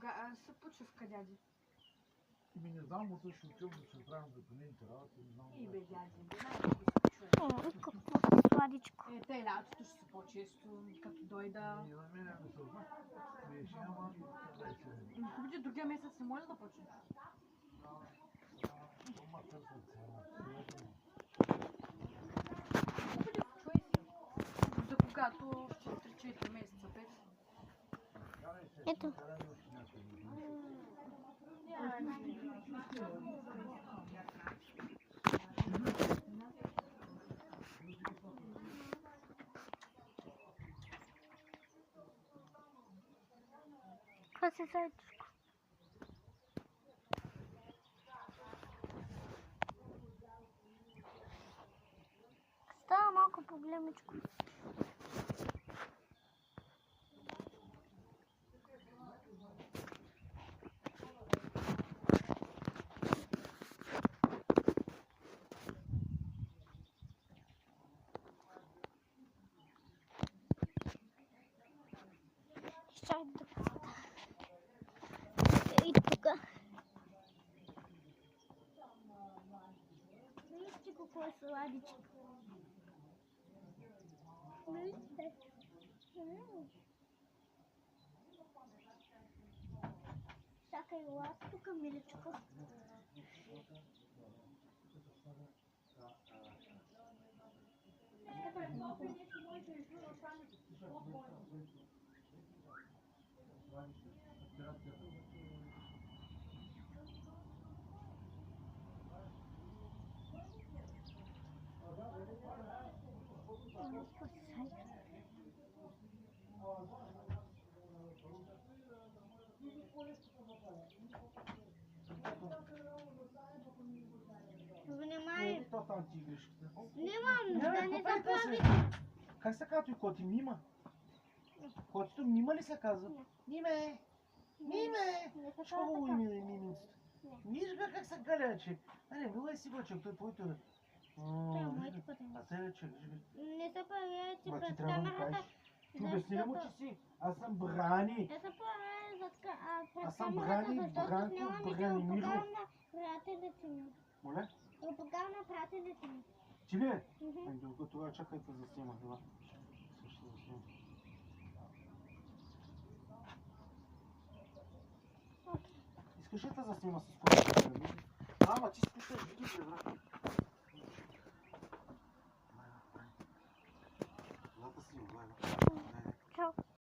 Кога се почивка, дяди? Не знам, утре ще отивам да се оправям документи, работа, не знам. Бе, дяди, най-много се чуе. Какво сладичко. Те лятото ще се по-често, като дойда. На мен ми се отнася, смееше, ама това е си. Види, другия месец не може да почне. Ама търсят цена. Види, чуй се. За когато ще 3-4 месеца, 5. Ето. Това си сладичко. Става малко по-големичко. Чай да пусна. И тук. Вижте какво е сладичко. Вижте. Чакай, лаз тук, миличко. Внимай! Това там ти игришките. Немам, да не забрави. Как се казва той коти? Мима? Котито Мима ли се казва? Миме! Миме! Що го име е миминцето? Виж бе как се галяче. Не, мила е си бачък, той твоето е. А те рече, Не се правяйте ма ти пред трябва да му камерата. кажеш. Ти обясни ли му, че си? Аз съм Брани. Не се правя пред Аз съм камерата, Брани, защото Бранко, снимам и Брани, го Миро. покажам на приятелите ми. Моля? Го покажам на приятелите ми. Ти ли е? Мгм. Докато това чакайте да снима. Това. Също да снима. Искаш ли да заснима с колата? Ама ти спушаш видео, брат. Лата снима, гледай. Чао.